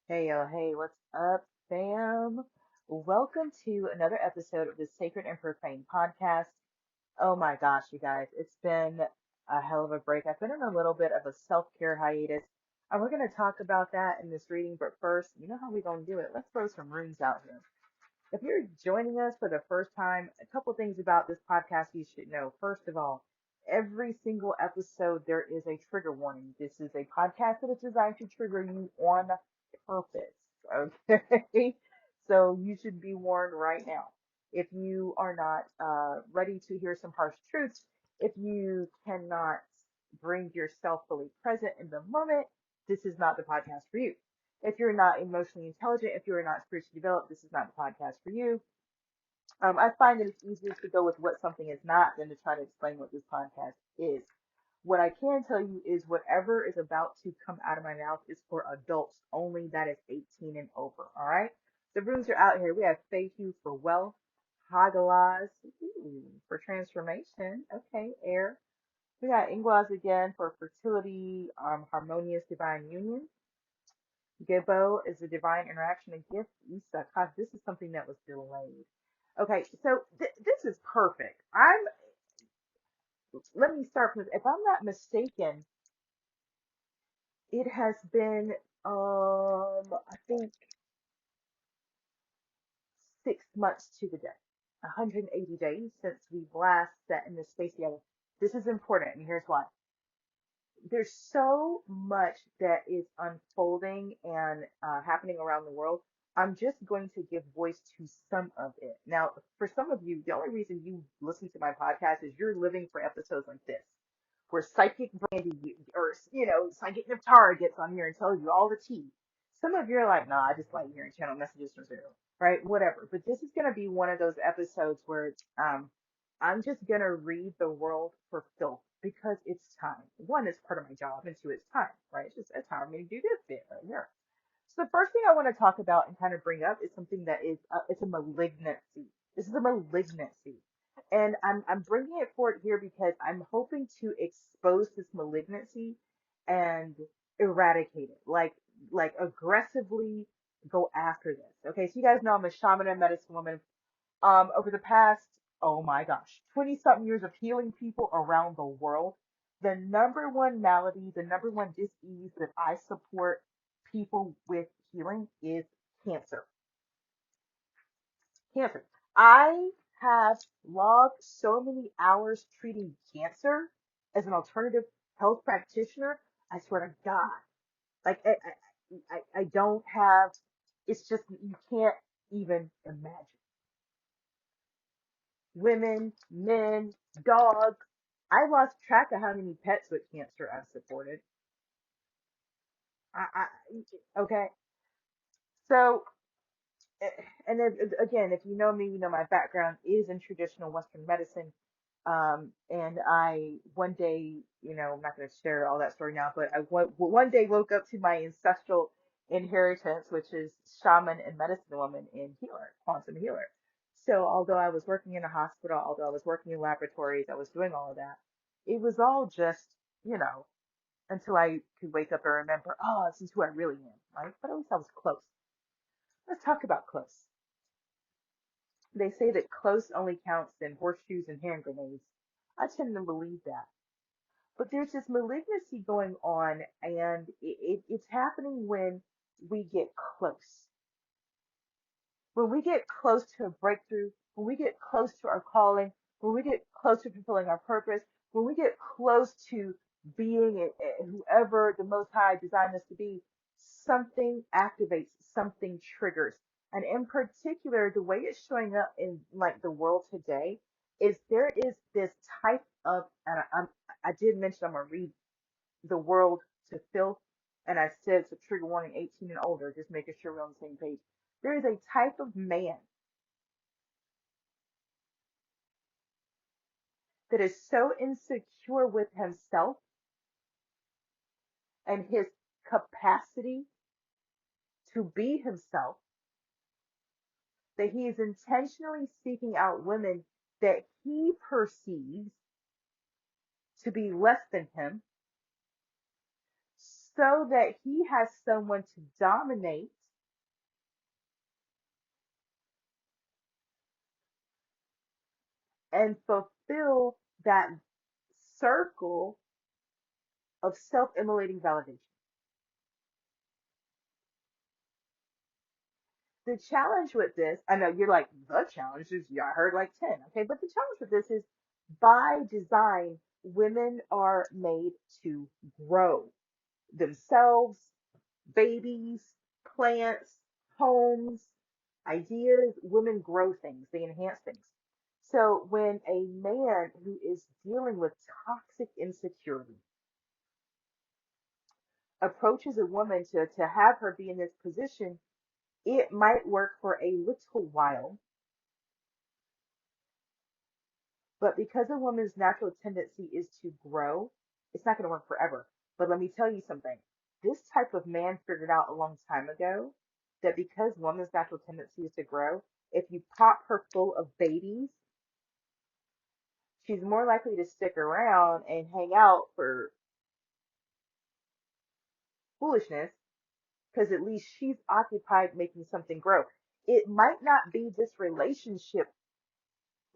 Hey, yo, hey, what's up, fam? Welcome to another episode of the Sacred and Profane podcast. Oh my gosh, you guys, it's been a hell of a break. I've been in a little bit of a self-care hiatus, and we're going to talk about that in this reading. But first, you know how we're going to do it. Let's throw some runes out here. If you're joining us for the first time, a couple things about this podcast you should know. First of all, every single episode there is a trigger warning. This is a podcast that is designed to trigger you on purpose. Okay. So you should be warned right now. If you are not ready to hear some harsh truths, if you cannot bring yourself fully present in the moment, this is not the podcast for you. If you're not emotionally intelligent, if you're not spiritually developed, this is not the podcast for you. I find that it's easier to go with what something is not than to try to explain what this podcast is. What I can tell you is whatever is about to come out of my mouth is for adults only, that is 18 and over. All right. The runes are out here. We have Fehu for wealth, Hagalaz for transformation. Okay, air. We got Ingwaz again for fertility, harmonious divine union. Gebo is a divine interaction, a gift. Isa, God, this is something that was delayed. Okay, so this is perfect. Let me start with, if I'm not mistaken, it has been, I think 6 months to the day, 180 days since we last sat in this space together. This is important, and here's why. There's so much that is unfolding and happening around the world. I'm just going to give voice to some of it. Now, for some of you, the only reason you listen to my podcast is you're living for episodes like this, where Psychic Brandy or Psychic Naptara gets on here and tells you all the tea. Some of you are like, nah, I just like hearing channel messages from Zero, right? Whatever. But this is going to be one of those episodes where I'm just gonna read the world for filth because it's time. One, it's part of my job, and two, it's time, right? It's time for me to do this bit right here. So the first thing I want to talk about and kind of bring up is something that is it's a malignancy. This is a malignancy, and I'm bringing it forward here because I'm hoping to expose this malignancy and eradicate it, like aggressively go after this. Okay, so you guys know I'm a shaman and medicine woman over the past, oh my gosh, 20 something years of healing people around the world, the number one malady, the number one disease that I support people with healing is cancer. Cancer. I have logged so many hours treating cancer as an alternative health practitioner. I swear to God. Like, I don't have, it's just, you can't even imagine. Women, men, dogs. I lost track of how many pets with cancer I've supported. Okay. So, eh, and then, again, if you know me, you know my background is in traditional Western medicine. And I one day, I'm not going to share all that story now, but I one day woke up to my ancestral inheritance, which is shaman and medicine woman and healer, quantum healer. So although I was working in a hospital, although I was working in laboratories, I was doing all of that. It was all just, until I could wake up and remember, oh, this is who I really am, right? But at least I was close. Let's talk about close. They say that close only counts in horseshoes and hand grenades. I tend to believe that. But there's this malignancy going on, and it's happening when we get close. When we get close to a breakthrough, when we get close to our calling, when we get close to fulfilling our purpose, when we get close to being whoever the Most High designed us to be, something activates, something triggers. And in particular, the way it's showing up in like the world today is there is this type of, and I did mention I'm gonna read the world to filth, and I said it's a trigger warning 18 and older, just making sure we're on the same page. There is a type of man that is so insecure with himself and his capacity to be himself that he is intentionally seeking out women that he perceives to be less than him so that he has someone to dominate and fulfill that circle of self-immolating validation. The challenge with this, I know you're like, the challenge is, yeah, I heard like 10. Okay, but the challenge with this is by design, women are made to grow themselves, babies, plants, homes, ideas. Women grow things, they enhance things. So when a man who is dealing with toxic insecurity approaches a woman to have her be in this position, it might work for a little while, but because a woman's natural tendency is to grow, it's not going to work forever. But let me tell you something. This type of man figured out a long time ago that because woman's natural tendency is to grow, if you pop her full of babies, she's more likely to stick around and hang out for foolishness because at least she's occupied making something grow. It might not be this relationship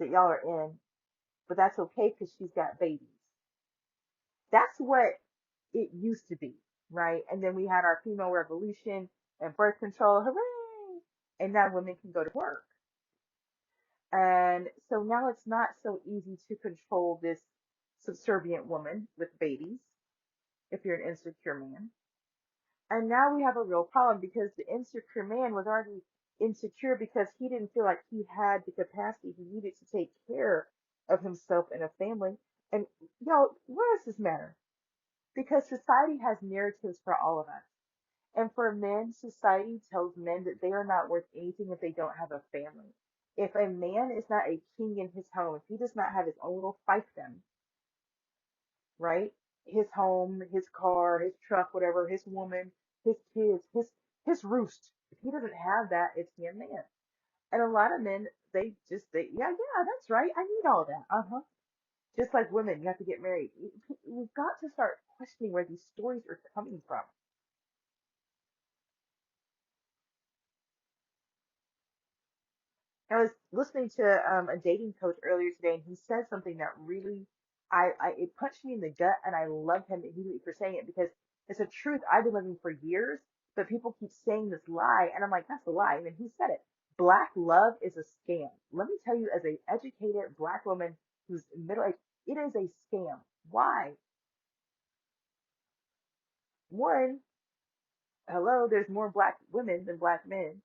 that y'all are in, but that's okay because she's got babies. That's what it used to be, right? And then we had our female revolution and birth control, hooray! And now women can go to work. And so now it's not so easy to control this subservient woman with babies if you're an insecure man. And now we have a real problem because the insecure man was already insecure because he didn't feel like he had the capacity he needed to take care of himself and a family. And y'all, why does this matter? Because society has narratives for all of us. And for men, society tells men that they are not worth anything if they don't have a family. If a man is not a king in his home, if he does not have his own little fiefdom, right? His home, his car, his truck, whatever, his woman, his kids, his roost. If he doesn't have that, it's he a man. And a lot of men, yeah, that's right. I need all that. Uh-huh. Just like women, you have to get married. We've got to start questioning where these stories are coming from. I was listening to a dating coach earlier today, and he said something that really, it punched me in the gut, and I love him immediately for saying it because it's a truth I've been living for years, but people keep saying this lie, and I'm like, that's a lie. And then he said it. Black love is a scam. Let me tell you, as a educated black woman who's middle aged, it is a scam. Why? One, hello, there's more black women than black men.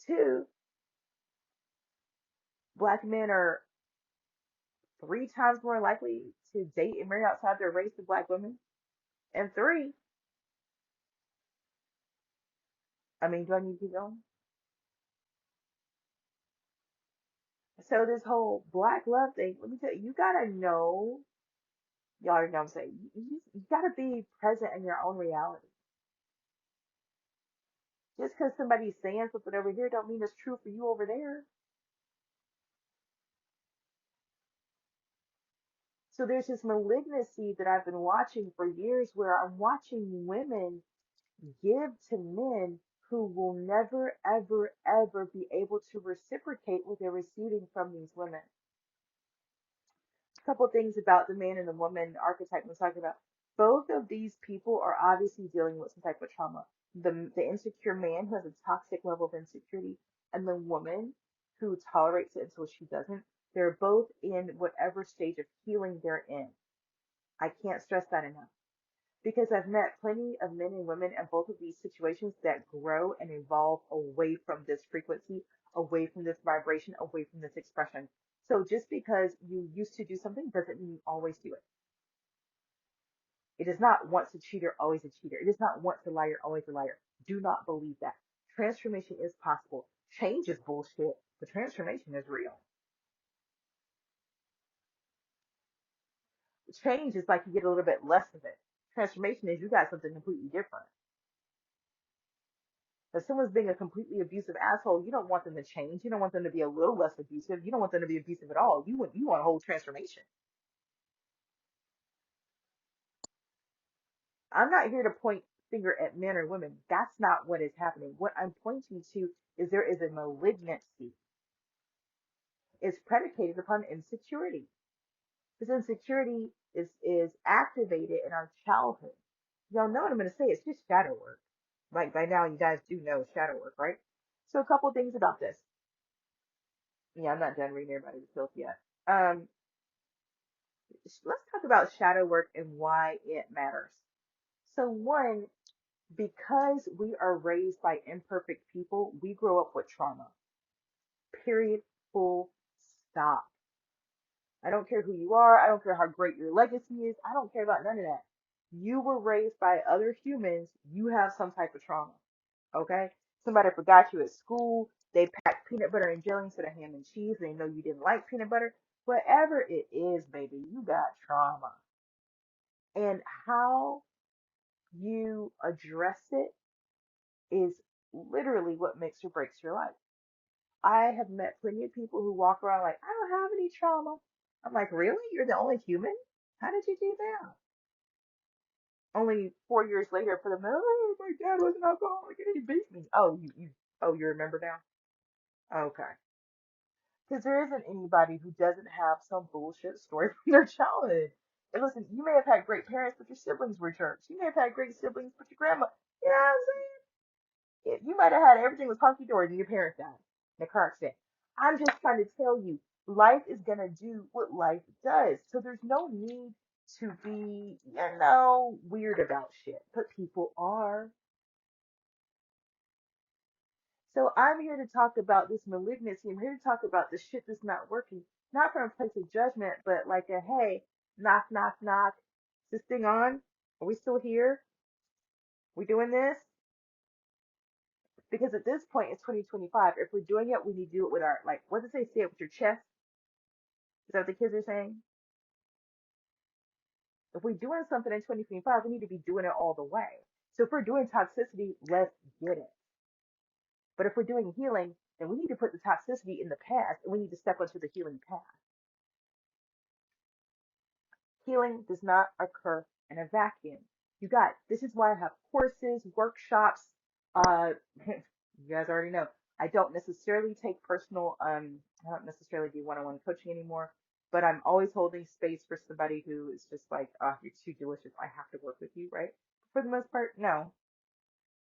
Two, black men are 3 times more likely to date and marry outside their race than black women. And three, I mean, do I need to keep going? So this whole black love thing, let me tell you, you gotta know, y'all already know what I'm saying. You gotta be present in your own reality. Just because somebody's saying something over here don't mean it's true for you over there. So there's this malignancy that I've been watching for years where I'm watching women give to men who will never, ever, ever be able to reciprocate what they're receiving from these women. A couple of things about the man and the woman archetype we're talking about. Both of these people are obviously dealing with some type of trauma. The insecure man who has a toxic level of insecurity, and the woman who tolerates it until she doesn't. They're both in whatever stage of healing they're in. I can't stress that enough because I've met plenty of men and women in both of these situations that grow and evolve away from this frequency, away from this vibration, away from this expression. So just because you used to do something doesn't mean you always do it. It is not once a cheater, always a cheater. It is not once a liar, always a liar. Do not believe that. Transformation is possible. Change is bullshit, but transformation is real. Change is like you get a little bit less of it. Transformation is you got something completely different. If someone's being a completely abusive asshole, you don't want them to change. You don't want them to be a little less abusive. You don't want them to be abusive at all. You want a whole transformation. I'm not here to point finger at men or women. That's not what is happening. What I'm pointing to is there is a malignancy. It's predicated upon insecurity. Because insecurity is activated in our childhood. Y'all know what I'm going to say. It's just shadow work. Like by now, you guys do know shadow work, right? So a couple things about this. Yeah, I'm not done reading everybody's filth yet. Um, let's talk about shadow work and why it matters. So one, because we are raised by imperfect people, we grow up with trauma. Period. Full stop. I don't care who you are. I don't care how great your legacy is. I don't care about none of that. You were raised by other humans. You have some type of trauma. Okay? Somebody forgot you at school. They packed peanut butter and jelly instead of ham and cheese. They know you didn't like peanut butter. Whatever it is, baby, you got trauma. And how you address it is literally what makes or breaks your life. I have met plenty of people who walk around like, I don't have any trauma. I'm like, really? You're the only human? How did you do that? Only 4 years later, for the oh, my dad was an alcoholic and he beat me. Oh, you remember now? Okay. Because there isn't anybody who doesn't have some bullshit story from their childhood. And listen, you may have had great parents, but your siblings were jerks. You may have had great siblings, but your grandma, you know what I'm saying? You might have had everything was hunky dory and your parents died in a car accident. I'm just trying to tell you, life is gonna do what life does. So there's no need to be, weird about shit. But people are. So I'm here to talk about this malignancy. I'm here to talk about the shit that's not working, not from a place of judgment, but like a hey, knock, knock, knock. Is this thing on? Are we still here? We doing this? Because at this point, it's 2025. If we're doing it, we need to do it with our like. What does it say? Say it with your chest. Is that what the kids are saying? If we're doing something in 2025, we need to be doing it all the way. So if we're doing toxicity, let's get it. But if we're doing healing, then we need to put the toxicity in the past and we need to step onto the healing path. Healing does not occur in a vacuum. You got this is why I have courses, workshops. You guys already know. I don't necessarily take personal I don't necessarily do one-on-one coaching anymore, but I'm always holding space for somebody who is just like, oh, you're too delicious. I have to work with you, right? For the most part, no.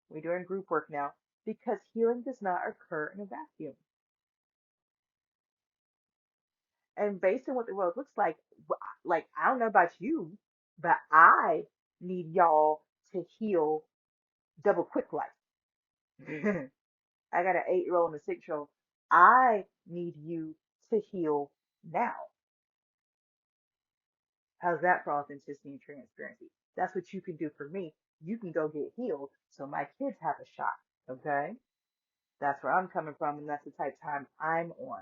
We're doing group work now because healing does not occur in a vacuum. And based on what the world looks like I don't know about you, but I need y'all to heal double quick life. I got an 8-year old and a 6-year old. I need you to heal now. How's that for authenticity and transparency? That's what you can do for me. You can go get healed so my kids have a shot. Okay? That's where I'm coming from, and that's the type of time I'm on.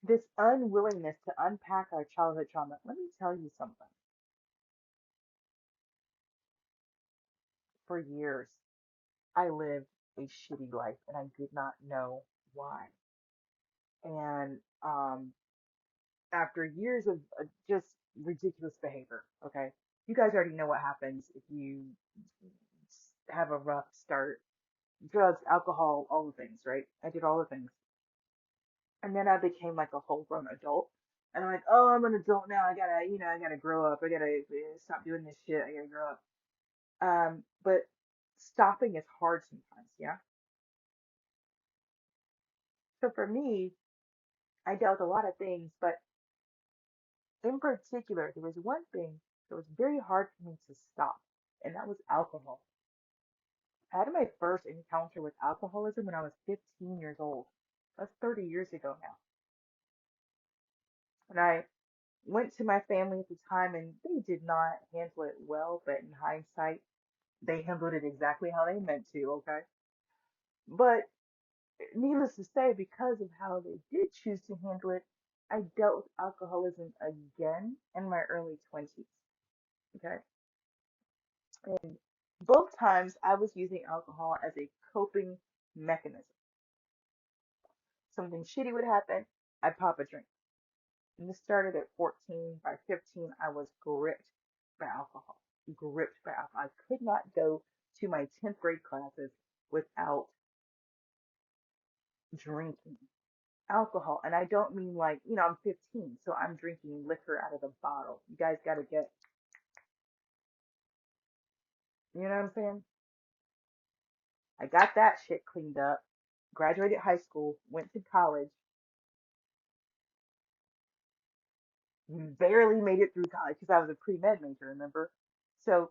This unwillingness to unpack our childhood trauma. Let me tell you something. For years, I lived a shitty life and I did not know why. And after years of just ridiculous behavior, okay, you guys already know what happens if you have a rough start. Drugs, alcohol, all the things, right? I did all the things. And then I became like a full grown adult. And I'm like, oh, I'm an adult now. I gotta grow up. I gotta stop doing this shit. I gotta grow up. But stopping is hard sometimes, yeah? So for me, I dealt with a lot of things, but in particular, there was one thing that was very hard for me to stop, and that was alcohol. I had my first encounter with alcoholism when I was 15 years old. That's 30 years ago now. And I went to my family at the time, and they did not handle it well, but in hindsight, they handled it exactly how they meant to, okay? But needless to say, because of how they did choose to handle it, I dealt with alcoholism again in my early 20s. Okay. And both times I was using alcohol as a coping mechanism. Something shitty would happen, I'd pop a drink. And this started at 14. By 15, I was gripped by alcohol. Gripped by alcohol. I could not go to my 10th grade classes without drinking alcohol. And I don't mean like, I'm 15, so I'm drinking liquor out of the bottle. You guys got to get, you know what I'm saying? I got that shit cleaned up, graduated high school, went to college, barely made it through college because I was a pre-med major, remember? So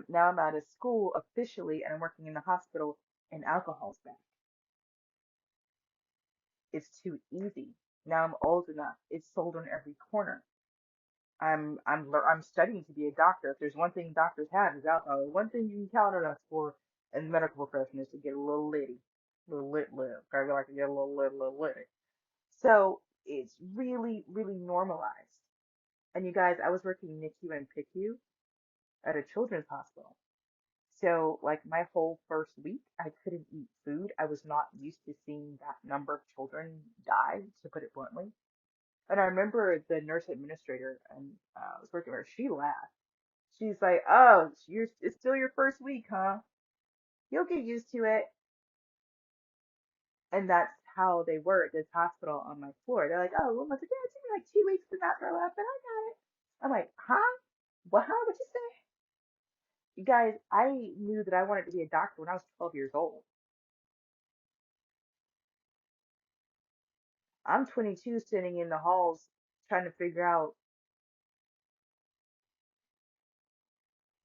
now I'm out of school officially and I'm working in the hospital and alcohol's back. It's too easy. Now I'm old enough. It's sold on every corner. I'm studying to be a doctor. If there's one thing doctors have is alcohol. One thing you can count on us for in the medical profession is to get a little litty, a little lit. Okay, we like to get a little litty. So it's really, really normalized. And you guys, I was working NICU and PICU at a children's hospital. So like my whole first week, I couldn't eat food. I was not used to seeing that number of children die, to put it bluntly. And I remember the nurse administrator, and I was working with her. She laughed. She's like, "Oh, it's still your first week, huh? You'll get used to it." And that's how they were at this hospital on my floor. They're like, "Oh, well, like, yeah, it took me like 2 weeks to not throw up, but I got it." I'm like, "Huh? What? Huh? What you say?" You guys, I knew that I wanted to be a doctor when I was 12 years old. I'm 22, sitting in the halls trying to figure out,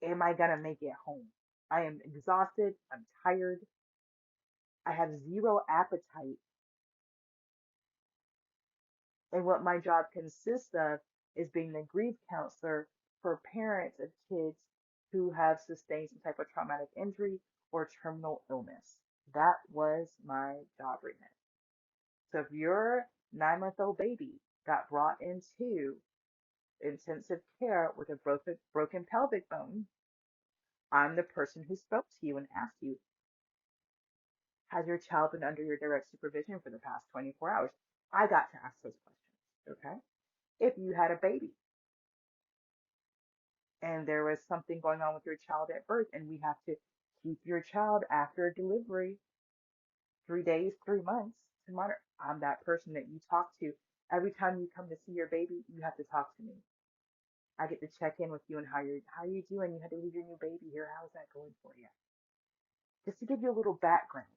am I gonna make it home? I am exhausted. I'm tired. I have zero appetite. And what my job consists of is being the grief counselor for parents of kids who have sustained some type of traumatic injury or terminal illness. That was my job remit. So if your 9-month-old baby got brought into intensive care with a broken pelvic bone, I'm the person who spoke to you and asked you, has your child been under your direct supervision for the past 24 hours? I got to ask those questions, okay? If you had a baby and there was something going on with your child at birth and we have to keep your child after delivery 3 days, 3 months to monitor, I'm that person that you talk to. Every time you come to see your baby, you have to talk to me. I get to check in with you and how you doing. You had to leave your new baby here. How's that going for you? Just to give you a little background.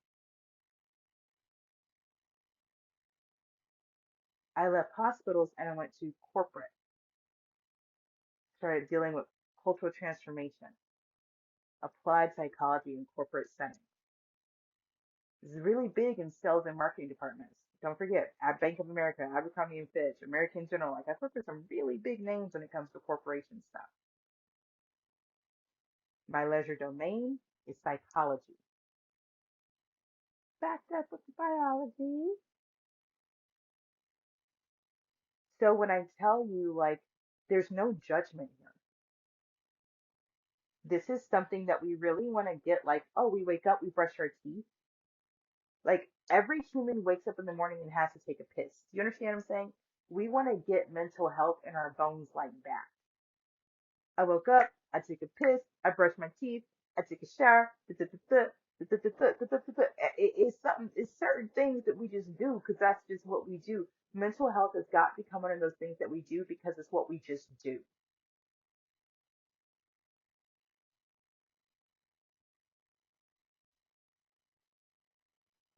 I left hospitals and I went to corporate, started dealing with cultural transformation, applied psychology in corporate settings. This is really big in sales and marketing departments. Don't forget, at Bank of America, Abercrombie and Fitch, American General, like I've worked with some really big names when it comes to corporation stuff. My leisure domain is psychology, backed up with the biology. So when I tell you, like, there's no judgment here. This is something that we really want to get, like, oh, we wake up, we brush our teeth. Like, every human wakes up in the morning and has to take a piss. Do you understand what I'm saying? We want to get mental health in our bones like that. I woke up, I took a piss, I brushed my teeth, I took a shower. It's something. It's certain things that we just do because that's just what we do. Mental health has got to become one of those things that we do because it's what we just do.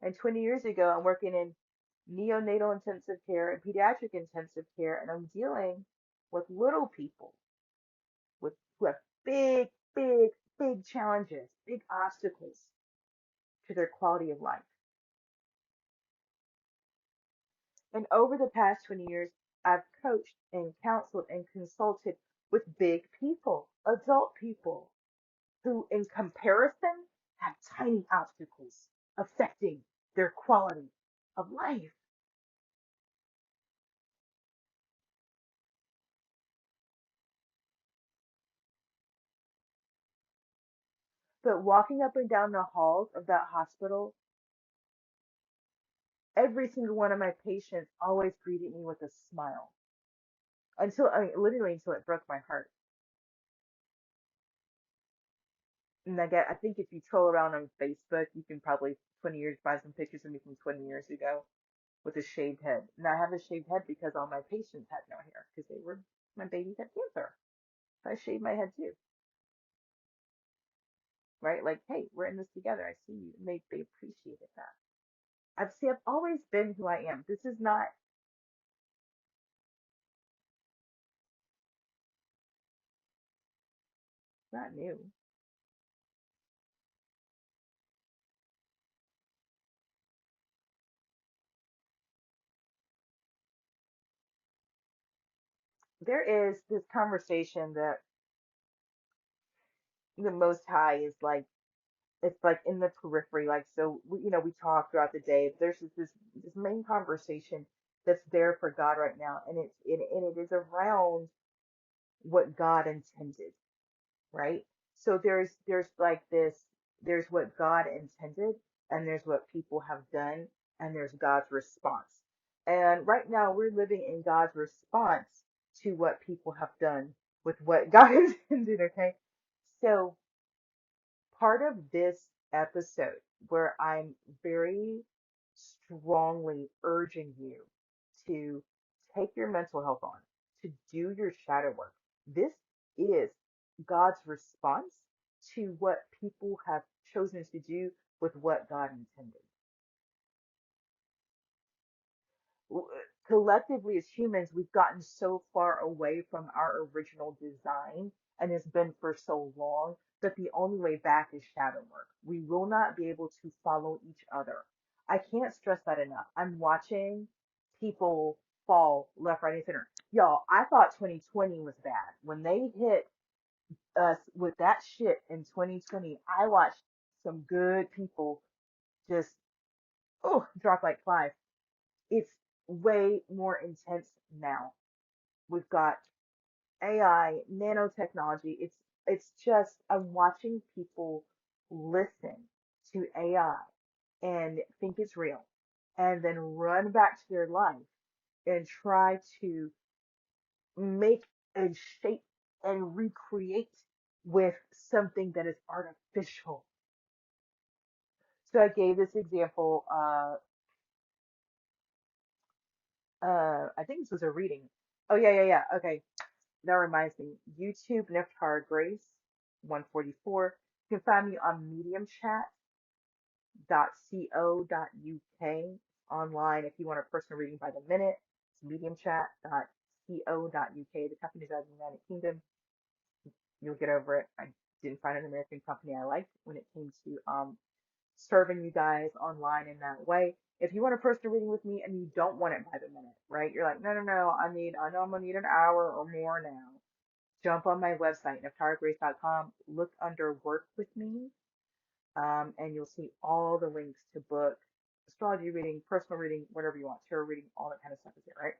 And 20 years ago, I'm working in neonatal intensive care and pediatric intensive care, and I'm dealing with little people with who have big, big, big challenges, big obstacles to their quality of life. And over the past 20 years, I've coached and counseled and consulted with big people, adult people, who, in comparison, have tiny obstacles affecting their quality of life. But walking up and down the halls of that hospital Every single one of my patients always greeted me with a smile until, I mean, literally until it broke my heart. And I think if you troll around on Facebook, you can probably 20 years find some pictures of me from 20 years ago with a shaved head. And I have a shaved head because all my patients had no hair because my babies had cancer. So I shaved my head too, right? Like, hey, we're in this together. I see you. And they appreciated that. I've always been who I am. This is not, not new. There is this conversation that the Most High is like, it's like in the periphery. Like, so we talk throughout the day. There's this main conversation that's there for God right now, and it is around what God intended, right? So there's like this, there's what God intended, and there's what people have done, and there's God's response. And right now we're living in God's response to what people have done with what God intended, okay? So part of this episode where I'm very strongly urging you to take your mental health on, to do your shadow work. This is God's response to what people have chosen to do with what God intended. Collectively as humans, we've gotten so far away from our original design, and it's been for so long that the only way back is shadow work. We will not be able to follow each other. I can't stress that enough. I'm watching people fall left, right, and center. Y'all, I thought 2020 was bad. When they hit us with that shit in 2020, I watched some good people just, drop like flies. It's way more intense now. We've got AI, nanotechnology. It's just I'm watching people listen to AI and think it's real and then run back to their life and try to make and shape and recreate with something that is artificial. So I gave this example, I think this was a reading. Oh yeah, yeah, yeah. Okay. That reminds me, YouTube Niftar Grace 144. You can find me on mediumchat.co.uk online if you want a personal reading by the minute. It's mediumchat.co.uk. The company is out of the United Kingdom. You'll get over it. I didn't find an American company I liked when it came to serving you guys online in that way. If you want a personal reading with me and you don't want it by the minute, right? You're like, no, no, no, I know I'm gonna need an hour or more now. Jump on my website, neftargrace.com, look under work with me, and you'll see all the links to book astrology reading, personal reading, whatever you want, tarot reading, all that kind of stuff is there, right?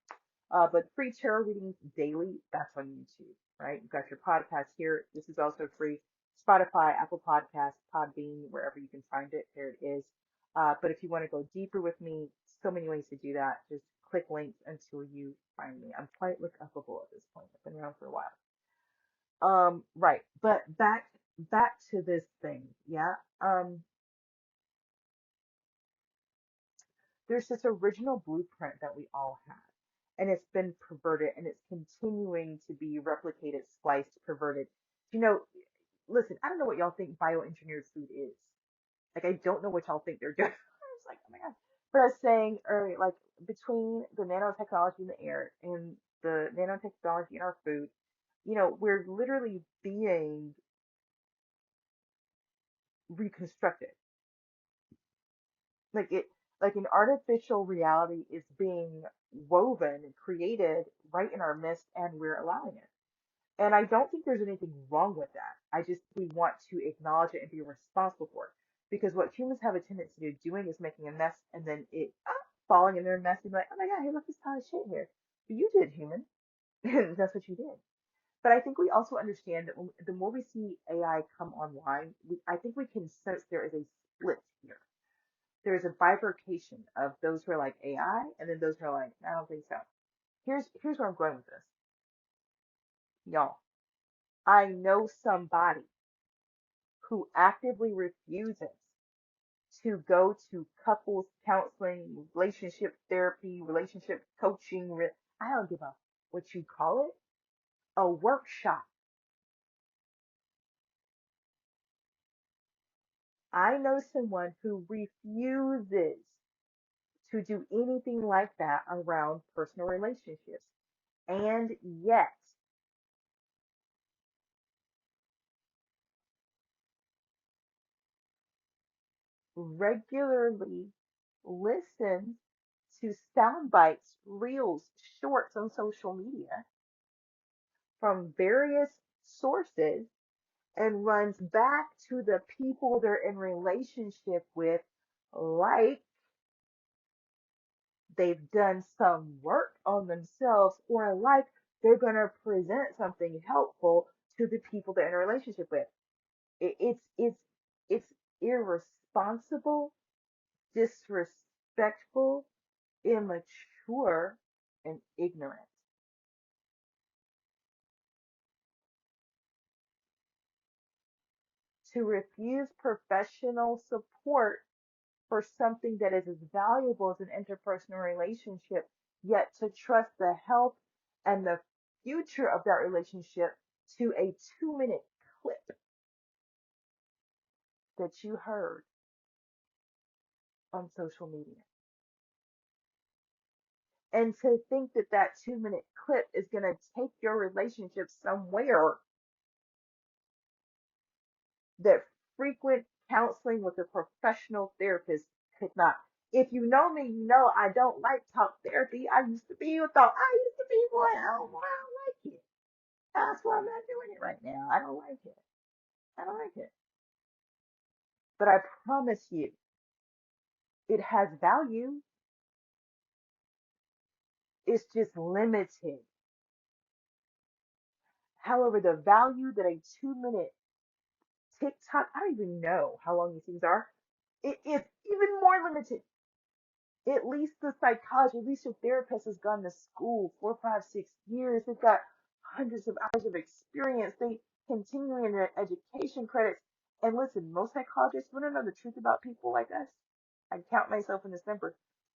But free tarot readings daily, that's on YouTube, right? You've got your podcast here. This is also free. Spotify, Apple Podcasts, Podbean, wherever you can find it, there it is. But if you want to go deeper with me, so many ways to do that. Just click links until you find me. I'm quite lookupable at this point. I've been around for a while. Right. But back to this thing, yeah. Um, there's this original blueprint that we all had, and it's been perverted, and it's continuing to be replicated, spliced, perverted. You know, listen, I don't know what y'all think bioengineered food is. Like, I don't know what y'all think they're doing. It's like, oh my god. But I was saying earlier, like between the nanotechnology in the air and the nanotechnology in our food, we're literally being reconstructed. Like an artificial reality is being woven and created right in our midst, and we're allowing it. And I don't think there's anything wrong with that. I just we want to acknowledge it and be responsible for it. Because what humans have a tendency to doing is making a mess and then it falling in their mess and be like, oh my god, hey, look, this pile of shit here. But you did, human. That's what you did. But I think we also understand that the more we see AI come online, I think we can sense there is a split here. there's a bifurcation of those who are like AI and then those who are like, I don't think so. Here's where I'm going with this. Y'all, I know somebody who actively refuses to go to couples counseling, relationship therapy, relationship coaching. I don't give a what you call it, a workshop. I know someone who refuses to do anything like that around personal relationships. And yet, regularly listens to sound bites, reels, shorts on social media from various sources and runs back to the people they're in relationship with like they've done some work on themselves or like they're going to present something helpful to the people they're in a relationship with. It's irresponsible, disrespectful, immature, and ignorant to refuse professional support for something that is as valuable as an interpersonal relationship, yet to trust the health and the future of that relationship to a 2-minute clip that you heard on social media. And to think that that 2-minute clip is going to take your relationship somewhere that frequent counseling with a professional therapist could not. If you know me, you know I don't like talk therapy. I used to be without, I used to be boy, I don't like it. That's why I'm not doing it right now. I don't like it. I don't like it. But I promise you, it has value. It's just limited. However, the value that a 2-minute TikTok, I don't even know how long these things are, it is even more limited. At least the psychologist, at least your therapist has gone to school 4, 5, 6 years. They've got hundreds of hours of experience. They continue in their education credits. And listen, most psychologists want to know the truth about people like us. I count myself in this number.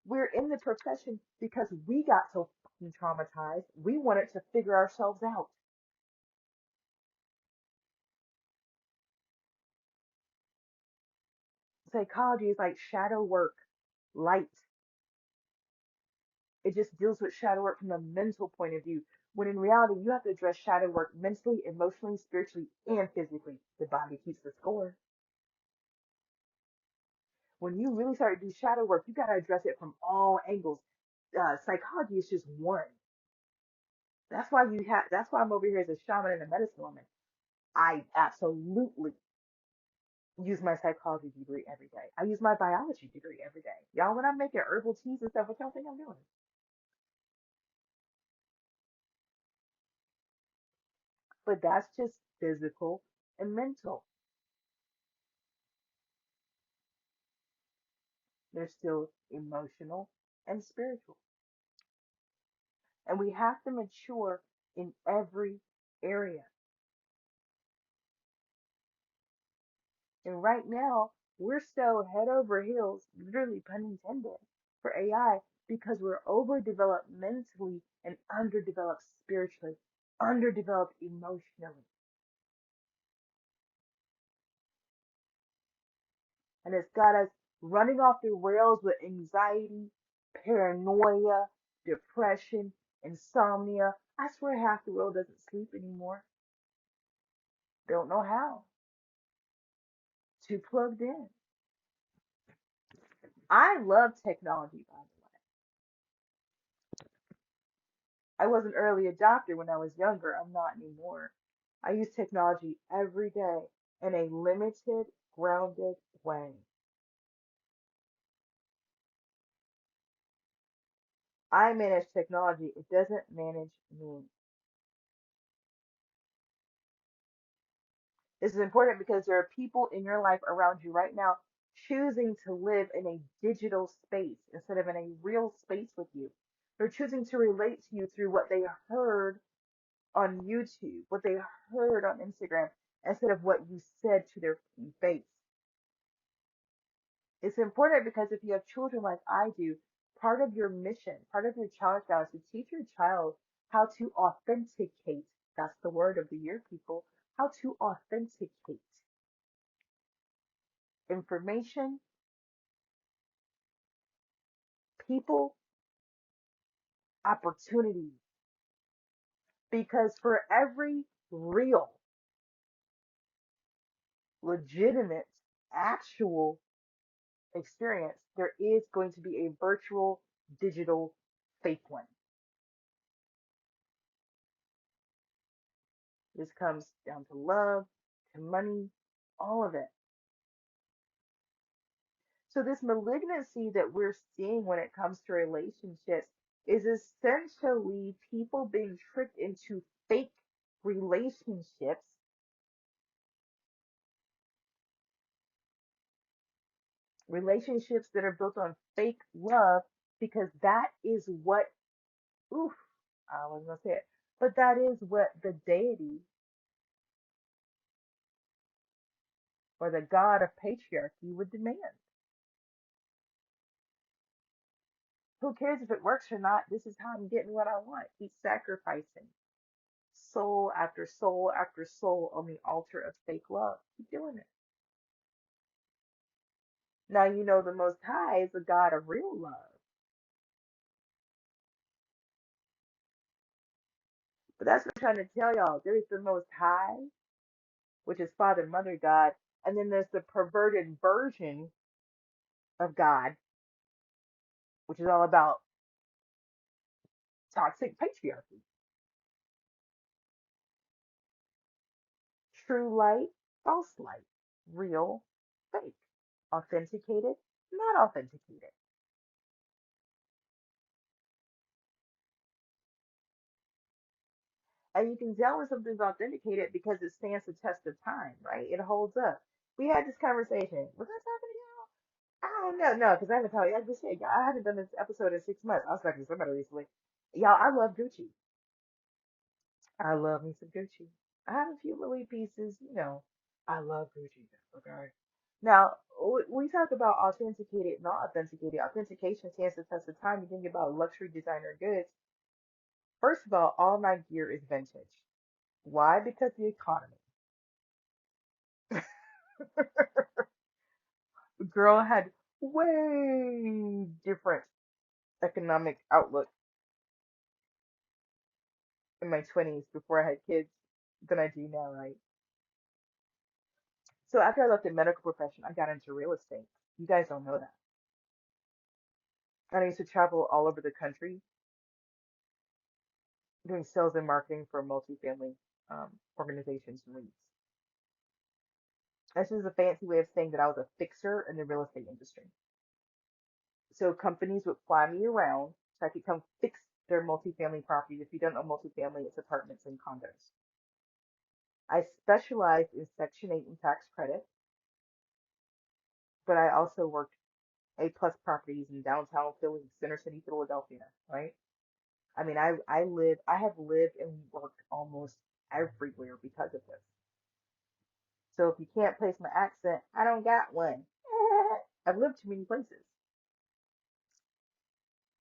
We're in the profession because we got so fucking traumatized. We wanted to figure ourselves out. Psychology is like shadow work, light. It just deals with shadow work from a mental point of view. When in reality, you have to address shadow work mentally, emotionally, spiritually, and physically. The body keeps the score. When you really start to do shadow work, you got to address it from all angles. Psychology is just one. That's why you have. That's why I'm over here as a shaman and a medicine woman. I absolutely use my psychology degree every day. I use my biology degree every day. Y'all, when I'm making herbal teas and stuff, what y'all think I'm doing? But that's just physical and mental. There's still emotional and spiritual. And we have to mature in every area. And right now, we're still head over heels, literally pun intended, for AI because we're overdeveloped mentally and underdeveloped spiritually, underdeveloped emotionally. And it's got us running off the rails with anxiety, paranoia, depression, insomnia. I swear half the world doesn't sleep anymore. Don't know how. Too plugged in. I love technology, by the way. I was an early adopter when I was younger. I'm not anymore. I use technology every day in a limited, grounded way. I manage technology. It doesn't manage me. This is important because there are people in your life around you right now choosing to live in a digital space instead of in a real space with you. They're choosing to relate to you through what they heard on YouTube, what they heard on Instagram, instead of what you said to their face. It's important because if you have children like I do, part of your mission, part of your challenge now is to teach your child how to authenticate. That's the word of the year, people. How to authenticate information, people, opportunities. Because for every real, legitimate, actual experience, there is going to be a virtual, digital, fake one. This comes down to love, to money, all of it. So, this malignancy that we're seeing when it comes to relationships is essentially people being tricked into fake relationships, relationships that are built on fake love, because that is what, oof, I was going to say it, but that is what the deity or the god of patriarchy would demand. Who cares if it works or not? This is how I'm getting what I want. Keep sacrificing soul after soul after soul on the altar of fake love. Keep doing it. Now you know the Most High is a God of real love. But that's what I'm trying to tell y'all. There is the Most High, which is Father, Mother, God, and then there's the perverted version of God, which is all about toxic patriarchy. True light, false light, real, fake, authenticated, not authenticated. And you can tell when something's authenticated because it stands the test of time, right? It holds up. We had this conversation. Was I talking to y'all? I don't know, no, because I haven't told you. Like I said, I haven't done this episode in 6 months. I was talking to somebody recently. Y'all, I love Gucci. I love me some Gucci. I have a few Louis pieces, you know. I love Gucci. Okay. Now, we talk about authenticated, not authenticated. Authentication stands the test of time. You think about luxury designer goods. First of all my gear is vintage. Why? Because the economy. The girl had way different economic outlook in my 20s before I had kids than I do now, right? So after I left the medical profession, I got into real estate. You guys don't know that. And I used to travel all over the country doing sales and marketing for multifamily organizations and REITs. This is a fancy way of saying that I was a fixer in the real estate industry. So companies would fly me around so I could come fix their multifamily properties. If you don't know multifamily, it's apartments and condos. I specialized in Section 8 and tax credit, but I also worked A plus properties in downtown Philly, Center City, Philadelphia, right? I mean, I have lived and worked almost everywhere because of this. So if you can't place my accent, I don't got one. I've lived too many places,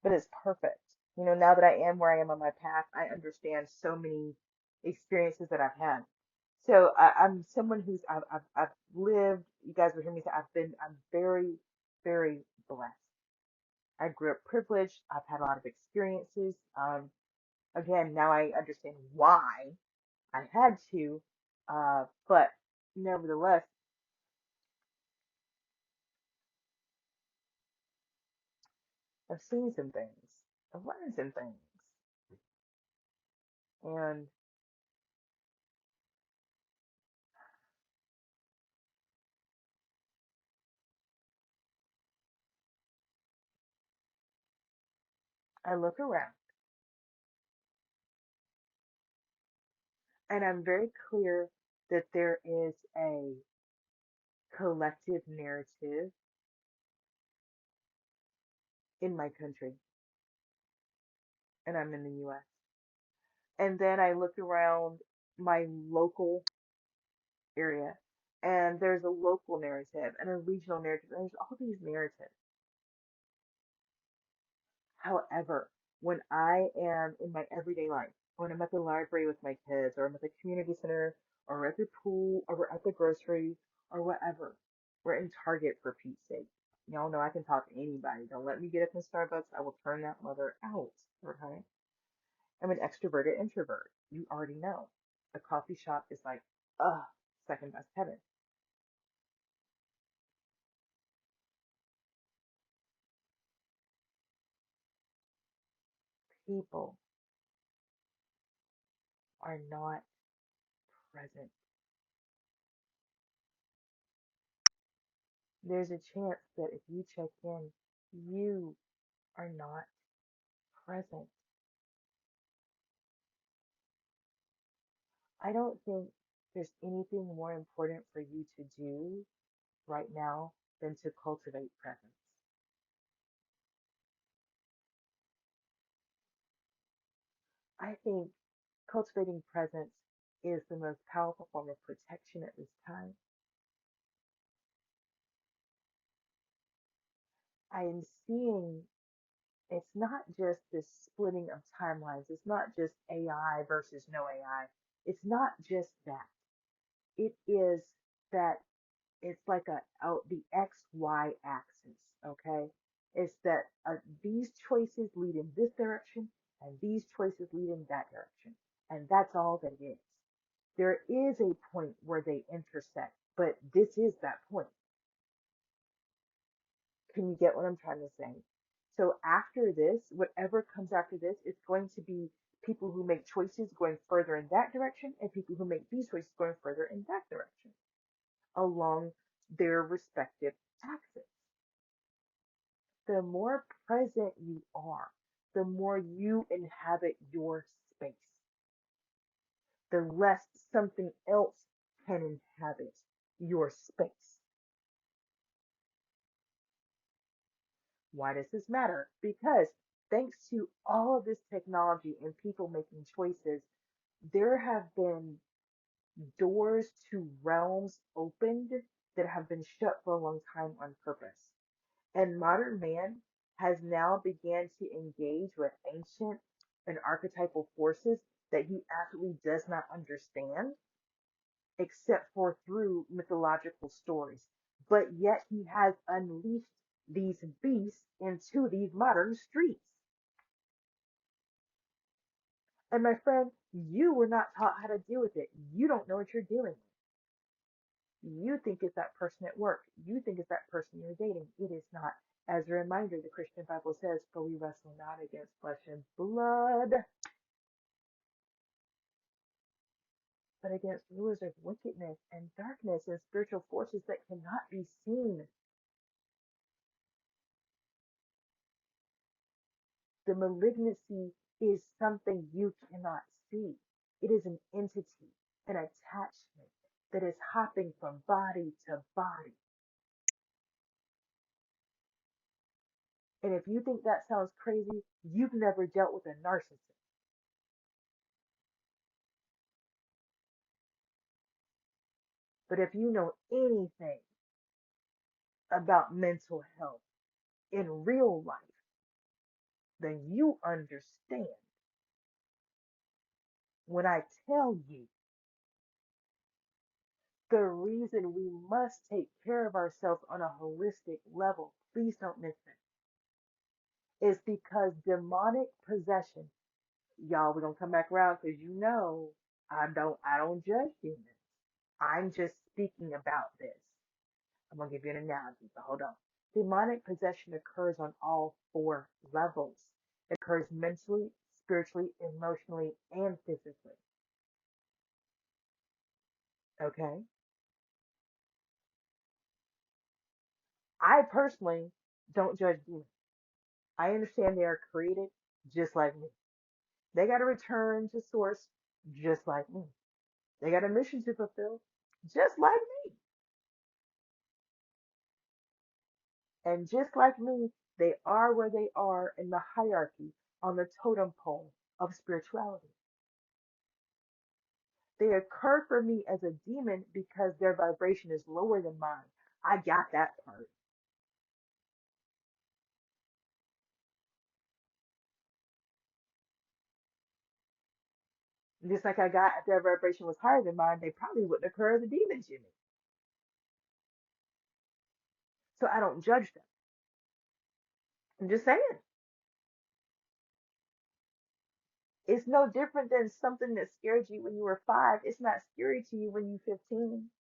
but it's perfect. You know, now that I am where I am on my path, I understand so many experiences that I've had. So I'm someone who's I've lived. You guys will hear me say I'm very very blessed. I grew up privileged. I've had a lot of experiences. Again, now I understand why I had to, but nevertheless, I've seen some things. I've learned some things, and I look around, and I'm very clear that there is a collective narrative in my country, and I'm in the US. And then I look around my local area, and there's a local narrative and a regional narrative, and there's all these narratives. However, when I am in my everyday life, when I'm at the library with my kids, or I'm at the community center, or we're at the pool, or we're at the grocery, or whatever, we're in Target for Pete's sake. Y'all know I can talk to anybody. Don't let me get up in Starbucks. I will turn that mother out. Okay? I'm an extroverted introvert. You already know. A coffee shop is like, second best heaven. People are not present. There's a chance that if you check in, you are not present. I don't think there's anything more important for you to do right now than to cultivate presence. I think cultivating presence is the most powerful form of protection at this time. I am seeing it's not just this splitting of timelines, it's not just AI versus no AI. It's not just that. It is that it's like the XY axis, okay? It's that these choices lead in this direction and these choices lead in that direction. And that's all that it is. There is a point where they intersect, but this is that point. Can you get what I'm trying to say? So after this, whatever comes after this, it's going to be people who make choices going further in that direction and people who make these choices going further in that direction along their respective axis. The more present you are, the more you inhabit your space, the less something else can inhabit your space. Why does this matter? Because thanks to all of this technology and people making choices, there have been doors to realms opened that have been shut for a long time on purpose. And modern man has now began to engage with ancient and archetypal forces that he absolutely does not understand, except for through mythological stories. But yet he has unleashed these beasts into these modern streets. And my friend, you were not taught how to deal with it. You don't know what you're dealing with. You think it's that person at work. You think it's that person you're dating. It is not. As a reminder, the Christian Bible says, for we wrestle not against flesh and blood, but against rulers of wickedness and darkness and spiritual forces that cannot be seen. The malignancy is something you cannot see. It is an entity, an attachment that is hopping from body to body. And if you think that sounds crazy, you've never dealt with a narcissist. But if you know anything about mental health in real life, then you understand when I tell you the reason we must take care of ourselves on a holistic level, please don't miss it, is because demonic possession, y'all, we're gonna come back around because you know I don't judge demons. I'm just speaking about this. I'm gonna give you an analogy, but hold on. Demonic possession occurs on all four levels. It occurs mentally, spiritually, emotionally, and physically. Okay? I personally don't judge demons. I understand they are created just like me. They got to return to source just like me. They got a mission to fulfill just like me. And just like me, They are where they are in the hierarchy on the totem pole of spirituality. They occur for me as a demon because their vibration is lower than mine. I got that part. Just like I got if their vibration was higher than mine, they probably wouldn't occur as a demon to me. So I don't judge them. I'm just saying. It's no different than something that scared you when you were 5. It's not scary to you when you're 15.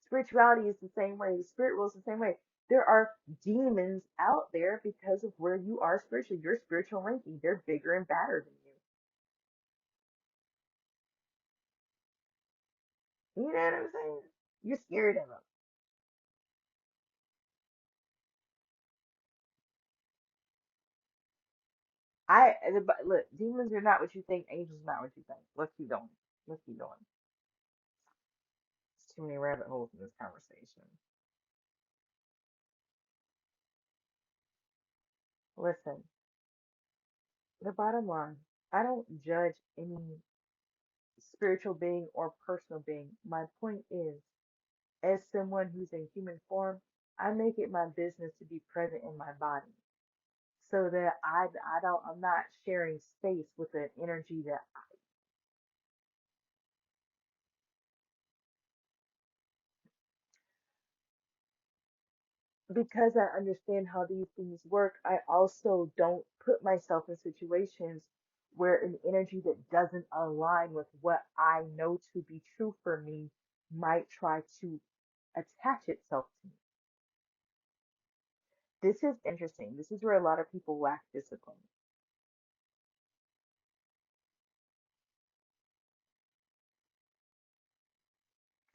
Spirituality is the same way. The spirit world is the same way. There are demons out there because of where you are spiritually. Your spiritual ranking, they're bigger and badder than you. You know what I'm saying? You're scared of them. Look, demons are not what you think. Angels are not what you think. Let's keep going. Let's keep going. There's too many rabbit holes in this conversation. Listen, the bottom line, I don't judge any spiritual being or personal being. My point is, as someone who's in human form, I make it my business to be present in my body so that I'm not sharing space with an energy that because I understand how these things work, I also don't put myself in situations where an energy that doesn't align with what I know to be true for me might try to attach itself to me. This is interesting. This is where a lot of people lack discipline.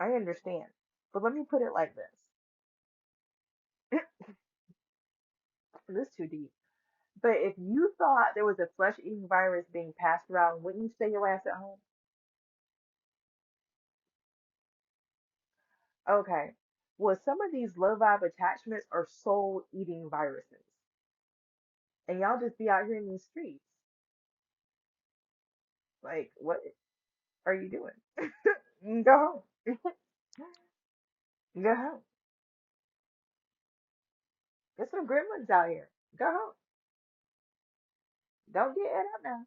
I understand. But let me put it like this. This is too deep. But if you thought there was a flesh eating virus being passed around, wouldn't you stay your ass at home? Okay. Well, some of these low vibe attachments are soul eating viruses. And y'all just be out here in these streets. Like, what are you doing? Go home. Go home. There's some gremlins out here. Go home. Don't get it up now.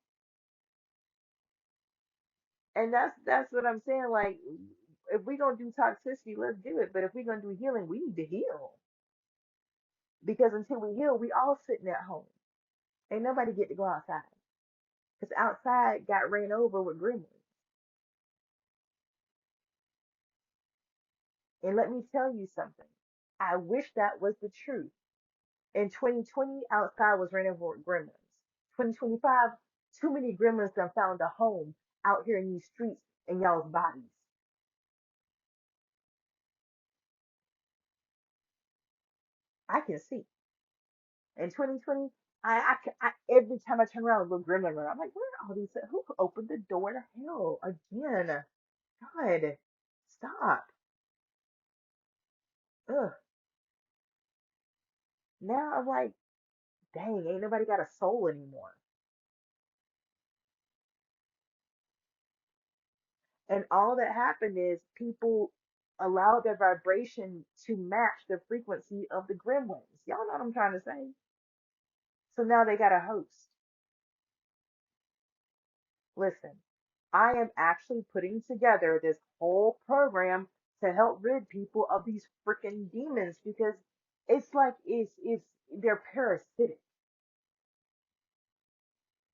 And that's what I'm saying. Like, if we gonna do toxicity, let's do it. But if we gonna do healing, we need to heal. Because until we heal, we all sitting at home. Ain't nobody get to go outside. Because outside got ran over with gremlins. And let me tell you something. I wish that was the truth. In 2020, outside was ran over with gremlins. 2025, too many gremlins done found a home out here in these streets in y'all's bodies. I can see. In 2020, every time I turn around, a little gremlin run. I'm like, where are all these? Who opened the door to hell again? God, stop. Ugh. Now I'm like, dang, ain't nobody got a soul anymore. And all that happened is people allowed their vibration to match the frequency of the gremlins. Y'all know what I'm trying to say? So now they got a host. Listen, I am actually putting together this whole program to help rid people of these freaking demons because it's like it's they're parasitic.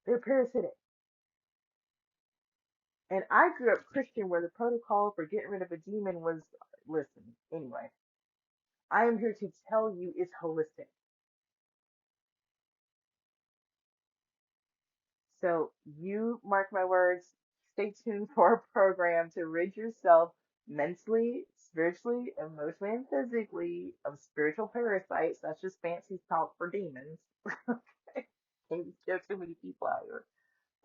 They're parasitic. And I grew up Christian where the protocol for getting rid of a demon was listen, anyway. I am here to tell you it's holistic. So you mark my words, stay tuned for a program to rid yourself mentally, spiritually, emotionally, and physically of spiritual parasites. That's just fancy talk for demons. Can't scare too many people out here.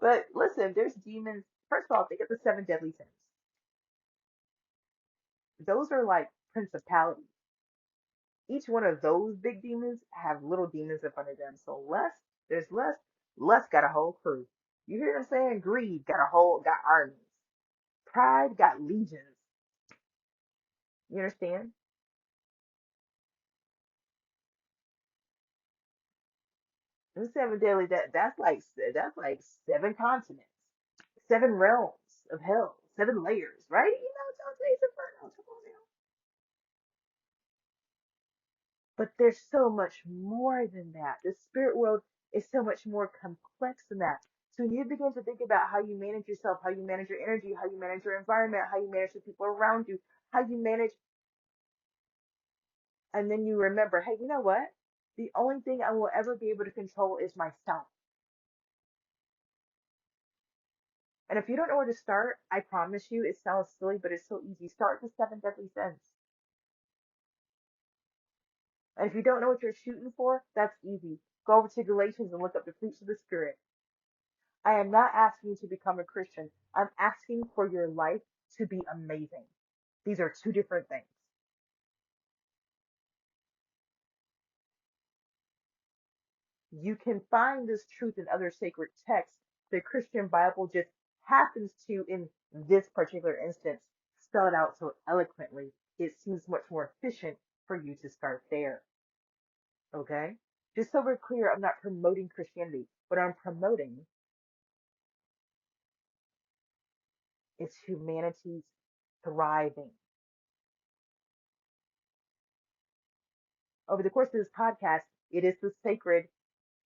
But listen, there's demons. First of all, think of the seven deadly sins. Those are like principalities. Each one of those big demons have little demons up under them. So there's less. Lust got a whole crew. You hear what I'm saying? Greed got armies. Pride got legions. You understand? The seven deadly that's like seven continents, seven realms of hell, seven layers, right? Dante's Inferno. Come on now. But there's so much more than that. The spirit world is so much more complex than that. So when you begin to think about how you manage yourself, how you manage your energy, how you manage your environment, how you manage the people around you, how you manage, and then you remember, hey, you know what? The only thing I will ever be able to control is myself. And if you don't know where to start, I promise you, it sounds silly, but it's so easy. Start the seven deadly sins. And if you don't know what you're shooting for, that's easy. Go over to Galatians and look up the fruits of the Spirit. I am not asking you to become a Christian. I'm asking for your life to be amazing. These are two different things. You can find this truth in other sacred texts. The Christian Bible just happens to, in this particular instance, spell it out so eloquently. It seems much more efficient for you to start there. Okay? Just so we're clear, I'm not promoting Christianity. What I'm promoting is humanity's thriving. Over the course of this podcast, it is the sacred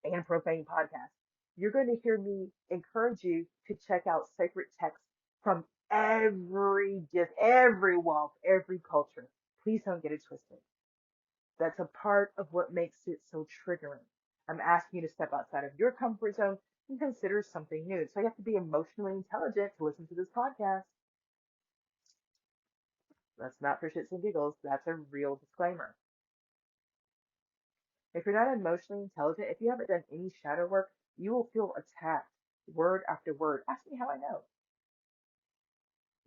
and profane podcast. You're going to hear me encourage you to check out sacred texts from every walk, every culture. Please don't get it twisted. That's a part of what makes it so triggering. I'm asking you to step outside of your comfort zone and consider something new. So you have to be emotionally intelligent to listen to this podcast. That's not for shits and giggles. That's a real disclaimer. If you're not emotionally intelligent, if you haven't done any shadow work, you will feel attacked word after word. Ask me how I know.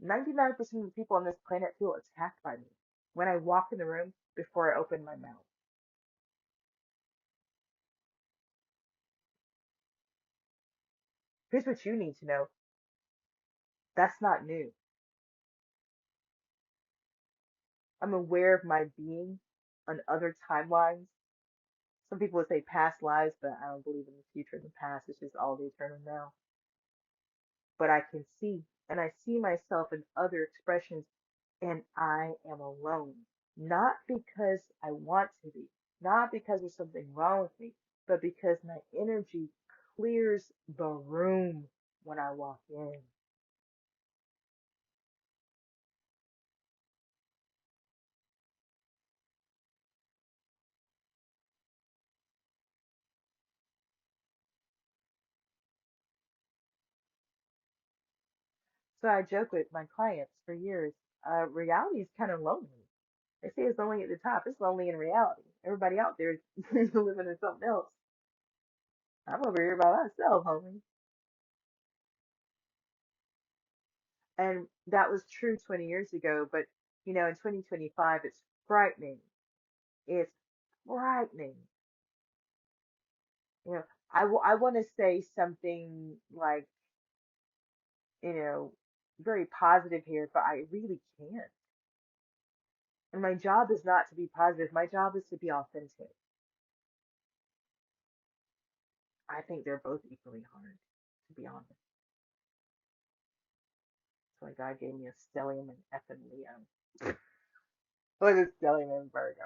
99% of the people on this planet feel attacked by me when I walk in the room before I open my mouth. Here's what you need to know. That's not new. I'm aware of my being on other timelines. Some people would say past lives, but I don't believe in the future and the past. It's just all the eternal now. But I can see, and I see myself in other expressions, and I am alone. Not because I want to be, not because there's something wrong with me, but because my energy clears the room when I walk in. So I joke with my clients for years. Reality is kind of lonely. They say it's lonely at the top. It's lonely in reality. Everybody out there is living in something else. I'm over here by myself, homie. And that was true 20 years ago, but in 2025, it's frightening. It's frightening. You know, I want to say something like, you know, very positive here, but I really can't. And my job is not to be positive. My job is to be authentic. I think they're both equally hard, to be honest. That's why God gave me a stellium and effing Leo. What is stellium and Virgo?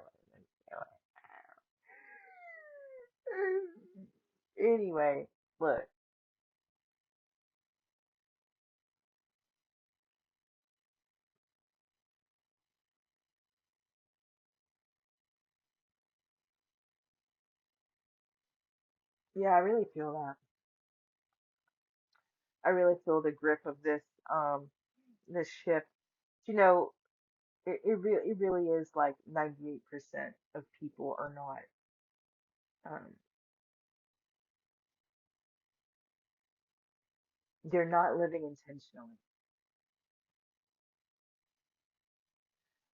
Anyway, look, yeah, I really feel that. I really feel the grip of this shift. You know, it really is like 98% of people are not um they're not living intentionally.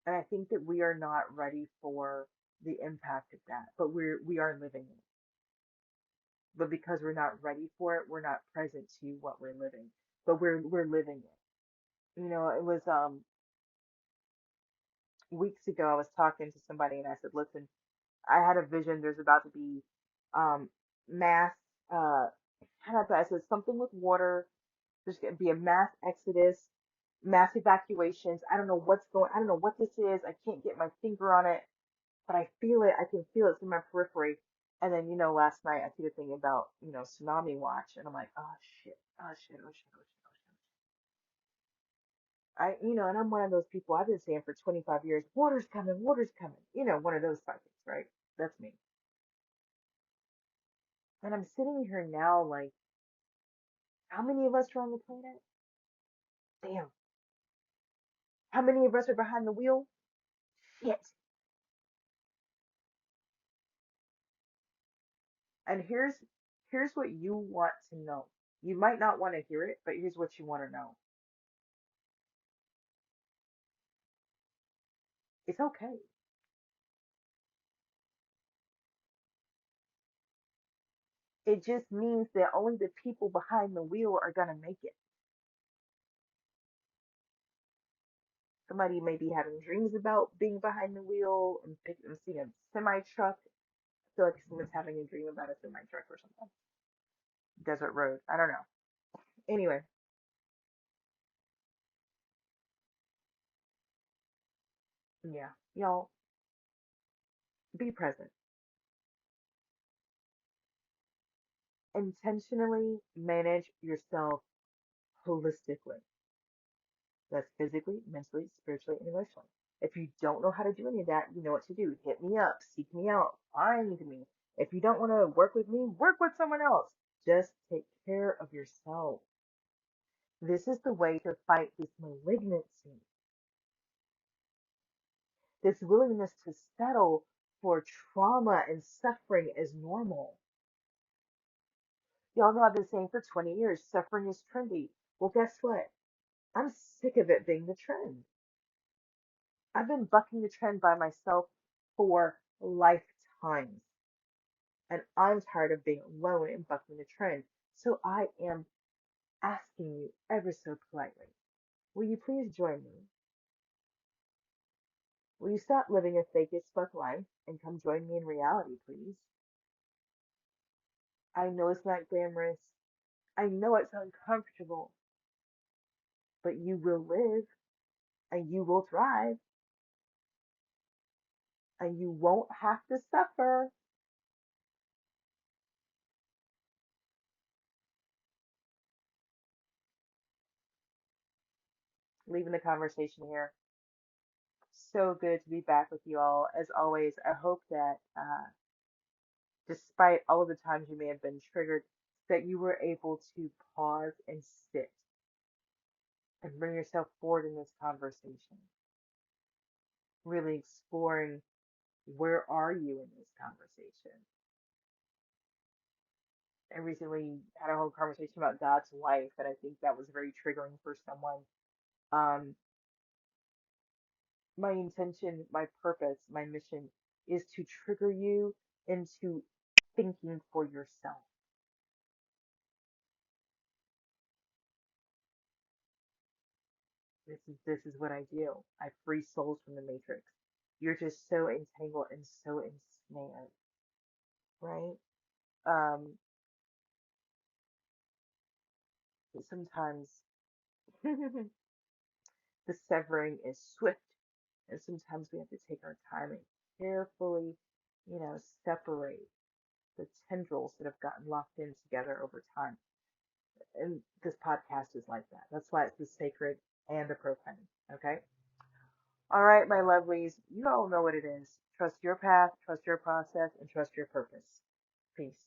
And I think that we are not ready for the impact of that, but we are living it. But because we're not ready for it, we're not present to what we're living. But we're living it. It was weeks ago I was talking to somebody and I said, listen, I had a vision. There's about to be um mass how do I put it? I said something with water. There's gonna be a mass exodus, mass evacuations. I don't know what this is. I can't get my finger on it, but I feel it. I can feel it in my periphery. And then, last night I see the thing about, tsunami watch, and I'm like, oh shit, oh shit, oh shit, oh shit, oh shit. And I'm one of those people. I've been saying for 25 years, water's coming, water's coming. One of those psychics, right? That's me. And I'm sitting here now, like, how many of us are on the planet? Damn. How many of us are behind the wheel? Shit. And here's what you want to know. You might not want to hear it, but here's what you want to know. It's okay. It just means that only the people behind the wheel are gonna make it. Somebody may be having dreams about being behind the wheel and seeing a semi truck. I feel like someone's having a dream about a semi truck or something. Desert road. I don't know. Anyway, yeah, y'all be present. Intentionally manage yourself holistically. That's physically, mentally, spiritually, and emotionally. If you don't know how to do any of that, you know what to do. Hit me up, seek me out, find me. If you don't want to work with me, work with someone else. Just take care of yourself. This is the way to fight this malignancy, this willingness to settle for trauma and suffering as normal. Y'all know I've been saying for 20 years suffering is trendy. Well, guess what? I'm sick of it being the trend. I've been bucking the trend by myself for lifetimes. And I'm tired of being alone and bucking the trend. So I am asking you ever so politely, will you please join me? Will you stop living a fake as fuck life and come join me in reality, please? I know it's not glamorous. I know it's uncomfortable, but you will live and you will thrive and you won't have to suffer. Leaving the conversation here. So good to be back with you all. As always, I hope that despite all of the times you may have been triggered, that you were able to pause and sit and bring yourself forward in this conversation, really exploring where are you in this conversation. I recently had a whole conversation about God's wife, and I think that was very triggering for someone. Um, my intention, my purpose, my mission is to trigger you into thinking for yourself. This is what I do. I free souls from the matrix. You're just so entangled and so ensnared, right? Um, Sometimes the severing is swift, and sometimes we have to take our time and carefully, separate the tendrils that have gotten locked in together over time. And this podcast is like that. That's why it's the sacred and the profane. Okay. All right, my lovelies, you all know what it is. Trust your path, trust your process, and trust your purpose. Peace.